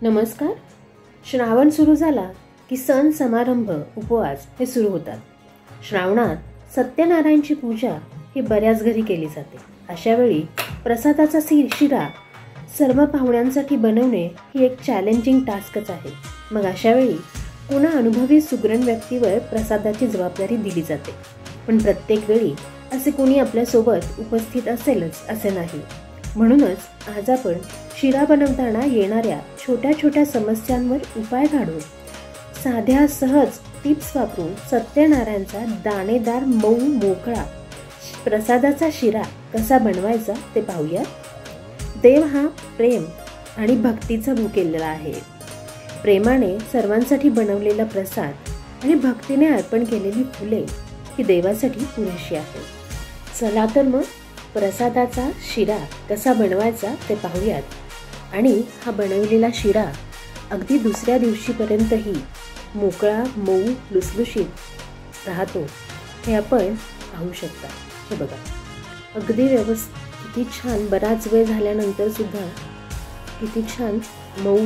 नमस्कार. श्रावण सुरू झाला की सण समारंभ उपवास हे सुरू होतात. श्रावणात सत्यनारायणची पूजा ही बऱ्याच घरी केली जाते. अशा वेळी प्रसादाचा शिरा सर्व पाहुण्यांसाठी बनवणे ही एक चॅलेंजिंग टास्कच आहे. मग अशा वेळी कोणा अनुभवी सुगरण व्यक्तीवर प्रसादाची जबाबदारी दिली जाते. पण प्रत्येक वेळी असे कोणी आपल्यासोबत उपस्थित असेलच असे नाही. म्हणूनच आज आपण शिरा बनवताना येणाऱ्या छोट्या छोट्या समस्यांवर उपाय काढून साध्या सहज टिप्स वापरून सत्यनारायणचा दाणेदार मऊ मोकळा प्रसादाचा शिरा कसा बनवायचा ते पाहूया. देव हा प्रेम आणि भक्तीचा भुकेलेला आहे. प्रेमाने सर्वांसाठी बनवलेला प्रसाद आणि भक्तीने अर्पण केलेली फुले ही देवासाठी पुरेशी आहे. चला तर मग प्रसादाचा शिरा कसा बनवायचा ते पाहूयात. आणि हा बनवलेला शिरा अगदी दुसऱ्या दिवशीपर्यंतही मोकळा मऊ लुसलुशीत राहतो हे आपण पाहू शकता. हे बघा, अगदी व्यवस्थित किती छान, बराच वेळ झाल्यानंतर सुद्धा किती छान मऊ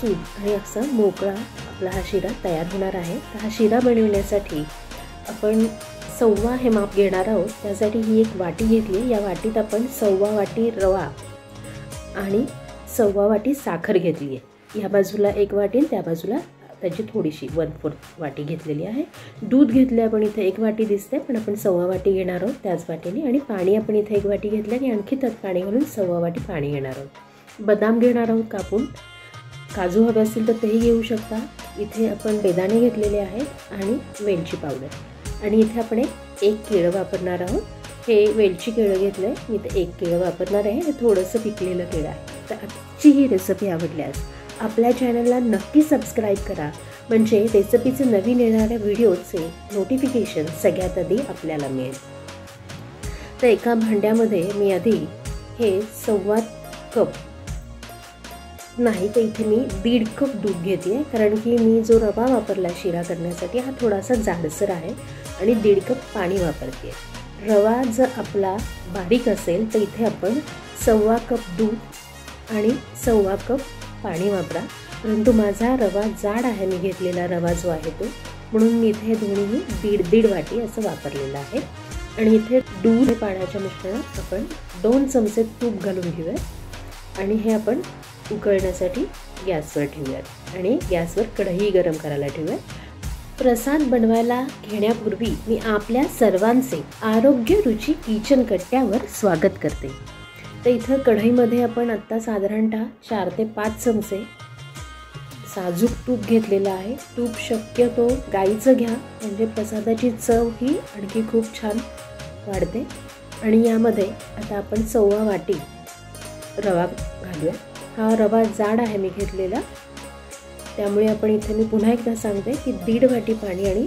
सूद आणि असा मोकळा आपला हा शिरा तयार होणार आहे. तर हा शिरा बनवण्यासाठी आपण 1.25 हे माप घेणार आहोत. त्यासाठी ही एक वाटी घेतली. या वाटीत आपण 1.25 वाटी रवा आणि 1.25 वाटी साखर घेतली आहे. या बाजूला 1 वाटी आणि त्या बाजूला त्याची थोडीशी 1/4 वाटी घेतलेली आहे. दूध घेतले आपण इथे 1 वाटी दिसते, पण आपण 1.25 वाटी घेणार आहोत त्याच वाटीने. आणि पाणी आपण इथे 1 वाटी घेतलं आणि आणखी त्यात पाणी घालून 1.25 वाटी पाणी घेणार आहोत. बदाम घेणार आहोत कापून. काजू हवे असतील तर तेही घेऊ शकता. इथे आपण बेदाणे घेतलेले आहेत आणि वेलची पावडर. आणि इथे आपण एक केळं वापरणार आहोत. हे वेलची केळं घेतलं आहे मी, इथे 1 केळं वापरणार आहे. हे थोडंसं पिकलेलं केळं आहे. तर आजची ही रेसिपी आवडल्यास आपल्या चॅनलला नक्की सबस्क्राईब करा, म्हणजे रेसिपीचे नवीन येणाऱ्या व्हिडिओचे नोटिफिकेशन सगळ्यात आधी आपल्याला मिळेल. तर एका भांड्यामध्ये मी आधी हे 1.25 कप नाही तर इथे मी 1.5 कप दूध घेते आहे, कारण की मी जो रवा वापरला शिरा करण्यासाठी हा थोडासा जाडसर आहे. आणि 1.5 कप पाणी वापरते. रवा जर आपला बारीक असेल तर इथे आपण 1.25 कप दूध आणि 1.25 कप पाणी वापरा. परंतु माझा रवा जाड आहे, मी घेतलेला रवा जो आहे तो, म्हणून मी इथे दोन्हीही 1.5 वाटी असं वापरलेलं आहे. आणि इथे दूध पाण्याच्या मिश्रणात आपण 2 चमचे तूप घालून घेऊयात आणि हे आपण उकळण्यासाठी गॅसवर ठेवूयात. आणि गॅसवर कढई गरम करायला ठेवूयात. प्रसाद बनवायला घेण्यापूर्वी मी आपल्या सर्वांचे आरोग्य रुची किचन कट्ट्यावर स्वागत करते. तर इथं कढईमध्ये आपण आत्ता साधारणतः 4 ते 5 चमचे साजूक तूप घेतलेलं आहे. तूप शक्यतो गाईचं घ्या, म्हणजे प्रसादाची चव ही आणखी खूप छान वाढते. आणि यामध्ये आता आपण 1.25 वाटी रवा घालूया. हा रवा जाड आहे मी घेतलेला, त्यामुळे आपण इथे मी पुन्हा एकदा सांगते की 1.5 वाटी पाणी आणि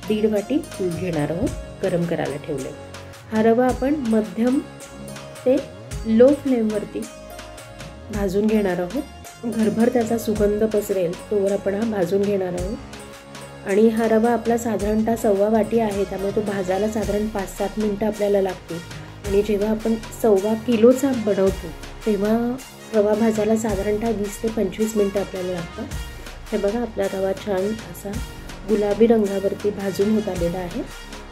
1.5 वाटी तूप घेणार आहोत गरम करायला ठेवले. हा रवा आपण मध्यम ते लो फ्लेमवरती भाजून घेणार आहोत. घरभर त्याचा सुगंध पसरेल तोवर आपण हा भाजून घेणार आहोत. आणि हा रवा आपला साधारणतः 1.25 वाटी आहे, त्यामुळे तो भाजायला साधारण 5-7 मिनटं आपल्याला लागतील. आणि जेव्हा आपण 1.25 किलोचा बनवतो तेव्हा रवा भाजायला साधारणतः 20 ते 25 मिनटं आपल्याला लागतात. हे बघा, आपला रवा छान असा गुलाबी रंगावरती भाजून होत आलेला आहे.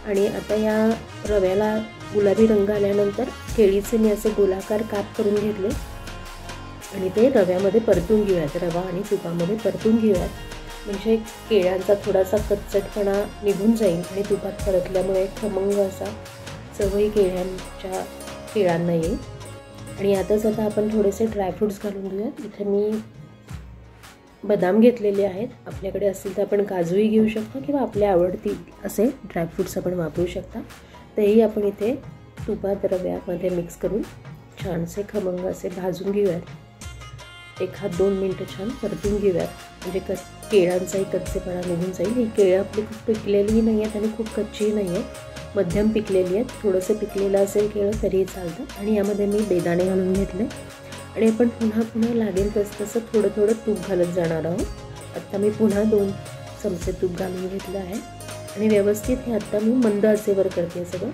आणि आता या रव्याला गुलाबी रंग आल्यानंतर केळीचे मी असे गोलाकार काप करून घेतले आणि ते रव्यामध्ये परतून घेऊयात. रवा आणि तुपामध्ये परतून घेऊयात, म्हणजे केळ्यांचा थोडासा कच्चटपणा निघून जाईल आणि तुपात परतल्यामुळे खमंग असा चवही केळ्यांना येईल. आणि यातच आता आपण थोडेसे ड्रायफ्रूट्स घालून घेऊयात. इथे मी बदाम घेतलेले आहेत. आपल्याकडे असतील तर आपण काजूही घेऊ शकतो किंवा आपल्या आवडतील असे ड्रायफ्रूट्स आपण वापरू शकता. तेही आपण इथे तुपात रव्यामध्ये मिक्स करून छानसे खमंग असे भाजून घेऊयात. 1-2 मिनटं छान परतून घेऊयात, म्हणजे केळ्यांचाही कच्चेपणा निघून जाईल. ही केळं आपली खूप पिकलेलीही नाही आहेत आणि खूप कच्चीही नाही आहेत, मध्यम पिकलेली आहेत. थोडंसं पिकलेलं असेल केळं तरीही चालतं. आणि यामध्ये मी बेदाणे घालून घेतले आणि आपण पुन्हा लागेल तसं थोडं थोडं तूप घालत जाणार आहोत. आत्ता मी पुन्हा 2 चमचे तूप घालून घेतलं आहे आणि व्यवस्थित हे आत्ता मी मंद आचेवर करते, सगळं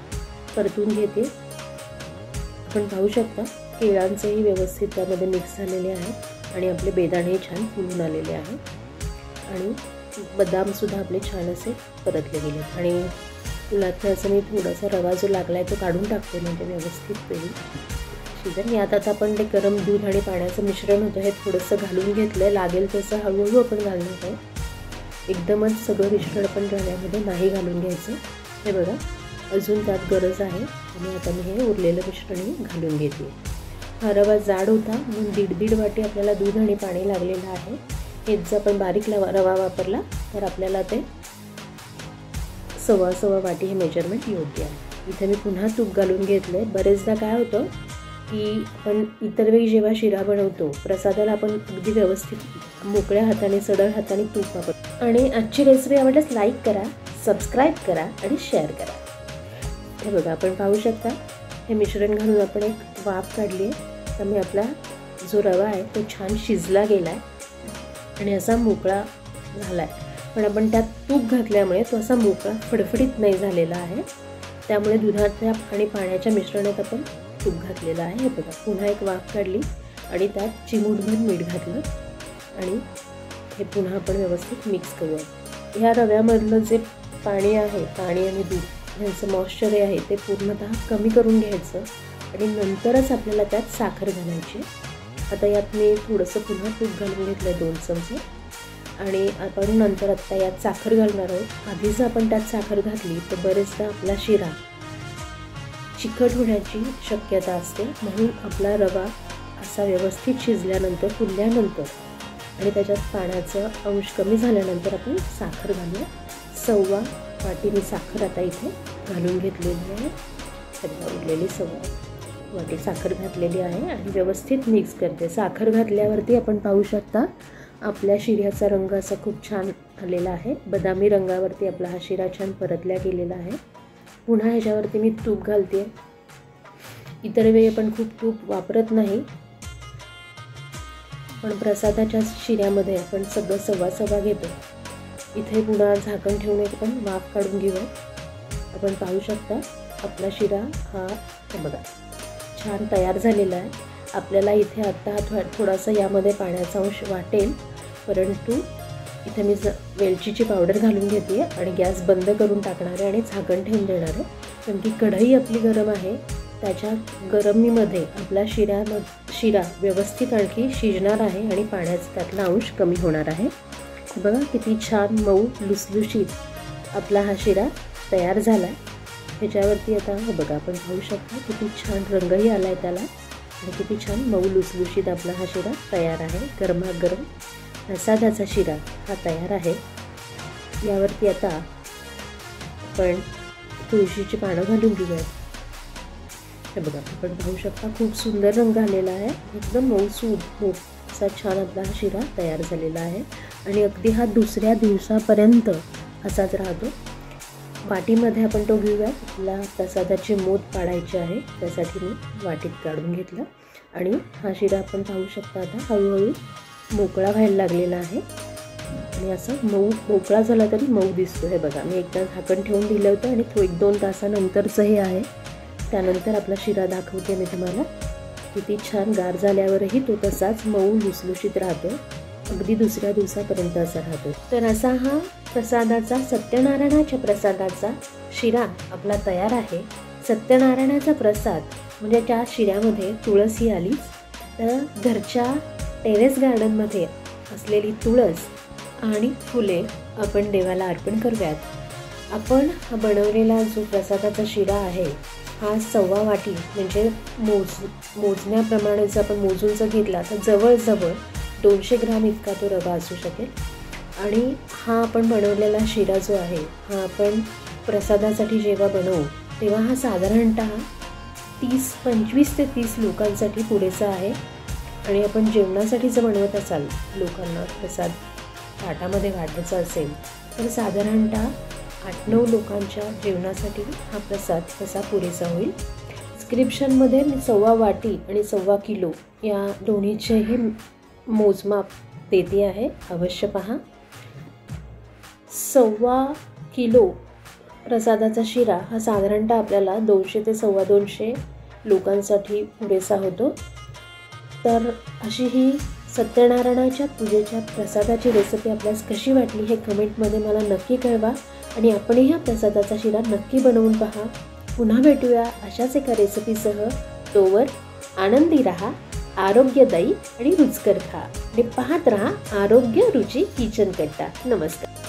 परतून घेते. आपण पाहू शकता केळांचेही व्यवस्थित त्यामध्ये मिक्स झालेले आहेत. आणि आपले बेदाणे छान फुलून आलेले आहेत आणि बदामसुद्धा आपले छान असे परतले गेलेत. आणि उलातनं असं मी थोडासा रवा जो लागला आहे तो काढून टाकते म्हणजे व्यवस्थित होईल शिजन. यात आता आपण ते गरम दूध आणि पाण्याचं मिश्रण होतं हे थोडंसं घालून घेतलं आहे. लागेल तसं हळूहळू आपण घालणार आहे. एकदमच सगळं मिश्रण आपण रव्यामध्ये नाही घालून घ्यायचं. हे बघा अजून त्यात गरज आहे आणि आता मी हे उरलेलं मिश्रण घालून घेते. हा रवा जाड होता म्हणून 1.5 वाटी आपल्याला दूध आणि पाणी लागलेलं आहे. हेच जर आपण बारीक रवा वापरला तर आपल्याला ते 1.25 वाटी हे मेजरमेंट योग्य आहे. इथे मी पुन्हा तूप घालून घेतलं आहे. बरेचदा काय होतं की आपण इतर वेळी जेव्हा शिरा बनवतो प्रसादाला आपण अगदी व्यवस्थित मोकळ्या हाताने सडळ हाताने तूप वापरतो. आणि आजची रेसिपी आवडल्यास लाईक करा, सबस्क्राईब करा आणि शेअर करा. हे बघा आपण पाहू शकता हे मिश्रण घालून आपण एक वाफ काढली आहे. त्यामुळे आपला जो रवा आहे तो छान शिजला गेला आहे आणि असा मोकळा झाला आहे. पण आपण त्यात तूप घातल्यामुळे तो असा मोकळा फडफडीत नाही झालेला आहे. त्यामुळे दुधाच्या आणि पाण्याच्या मिश्रणात आपण तूप घातलेलं आहे. हे बघा पुन्हा एक वाफ काढली आणि त्यात चिमूटभर मीठ घातलं आणि हे पुन्हा आपण व्यवस्थित मिक्स करूया. ह्या रव्यामधलं जे पाणी आहे, पाणी आणि दूध यांचं मॉइश्चर आहे ते पूर्णतः कमी करून घ्यायचं आणि नंतरच आपल्याला त्यात साखर घालायची. आता यात मी थोडंसं पुन्हा तूप घालून घेतलं 2 चमचे आणि आपण नंतर आत्ता यात साखर घालणार आहोत. आधी जर आपण त्यात साखर घातली तर बरेचदा आपला शिरा चिकट होण्याची शक्यता असते. म्हणून आपला रवा असा व्यवस्थित शिजल्यानंतर फुलल्यानंतर आणि त्याच्यात पाण्याचा अंश कमी झाल्यानंतर आपण साखर घालूया. 1.25 वाटी मी साखर आता इथे घालून घेतलेली आहे. उरलेली 1.25 वाटी साखर घातलेली आहे आणि व्यवस्थित मिक्स करते. साखर घातल्यावरती आपण पाहू शकता आपल्या शिऱ्याचा रंग असा खूप छान आलेला आहे. बदामी रंगावरती आपला हा शिरा छान परतल्या गेलेला आहे. पुन्हा ह्याच्यावरती मी तूप घालते. इतर वेळी आपण खूप तूप वापरत नाही पण प्रसादाच्या शिऱ्यामध्ये आपण सगळं 1.25 घेतो. इथे पुन्हा झाकण ठेवून एक पण वाफ काढून घेऊया. आपण पाहू शकता आपला शिरा हा बघा छान तयार झालेला आहे. आपल्याला इथे आत्ता थोडासा यामध्ये पाण्याचा अंश वाटेल परंतु इथे मी वेलचीची पावडर घालून घेते आणि गॅस बंद करून टाकणार आहे आणि झाकण ठेवून देणार आहे. कारण की कढई आपली गरम आहे. त्याच्या गरमीमध्ये आपला शिरा व्यवस्थित आणखी शिजणार आहे आणि पाण्याचा त्यातला अंश कमी होणार आहे. बघा किती छान मऊ लुसलुशीत आपला हा शिरा तयार झाला आहे. ह्याच्यावरती आता बघा आपण पाहू शकता किती छान रंगही आला आहे त्याला आणि किती छान मऊ लुसलुशीत आपला हा शिरा तयार आहे. गरमागरम प्रसादाचा शिरा हा तयार आहे. यावरती आता आपण तुळशीची पानं घालून घेऊयात. हे बघा आपण पाहू शकता खूप सुंदर रंग आलेला आहे. एकदम मऊसूद असा छान आपला हा शिरा तयार झालेला आहे आणि अगदी हा दुसऱ्या दिवसापर्यंत असाच राहतो. वाटीमध्ये आपण तो घेऊयात. आपला प्रसादाची मोद पाडायची आहे त्यासाठी मी वाटीत काढून घेतलं आणि हा शिरा आपण पाहू शकता आता हळूहळू मोकळा व्हायला लागलेला आहे आणि असं मोकळा झाला तरी मऊ दिसतो. हे बघा मी एकदा झाकण ठेवून दिलं होतं आणि 1-2 तासानंतरचं हे आहे. त्यानंतर आपला शिरा दाखवते मी तुम्हाला. किती छान गार झाल्यावरही तो तसाच मऊ लुसलुशीत राहतो. अगदी दुसऱ्या दिवसापर्यंत असा राहतो. तर असा हा प्रसादाचा सत्यनारायणाच्या प्रसादाचा शिरा आपला तयार आहे. सत्यनारायणाचा प्रसाद म्हणजे त्या शिऱ्यामध्ये तुळस आलीच. तर घरच्या टेरेस गार्डनमध्ये असलेली तुळस आणि फुले आपण देवाला अर्पण करूयात. आपण हा बनवलेला जो प्रसादाचा शिरा आहे हा 1.25 वाटी म्हणजे मोजण्याप्रमाणे जर आपण मोजून जर घेतला तर जवळजवळ 200 ग्राम इतका तो रवा असू शकेल. आणि हा आपण बनवलेला शिरा जो आहे हा आपण प्रसादासाठी जेव्हा बनवू तेव्हा हा साधारणतः 25 ते 30 लोकांसाठी पुरेसा आहे. आणि आपण जेवणासाठी जर बनवत असाल लोकांना प्रसाद ताटामध्ये वाटायचा असेल तर साधारणतः 8-9 लोकांच्या जेवणासाठी हा प्रसाद तसा पुरेसा होईल. डिस्क्रिप्शनमध्ये मी 1.25 वाटी आणि 1.25 किलो या दोन्हीचेही मोजमाप देते आहे. अवश्य पहा. 1.25 किलो प्रसादाचा शिरा हा साधारणतः आपल्याला 200 ते 250 लोकांसाठी पुरेसा होतो. तर अशी ही सत्यनारायणाच्या पूजेच्या प्रसादाची रेसिपी आपल्यास कशी वाटली हे कमेंटमध्ये मला नक्की कळवा आणि आपणही ह्या प्रसादाचा शिरा नक्की बनवून पहा. पुन्हा भेटूया अशाच एका रेसिपीसह. तोवर आनंदी राहा, आरोग्यदायी आणि रुचकर खा आणि पाहत राहा आरोग्य रुची किचन कट्टा. नमस्कार.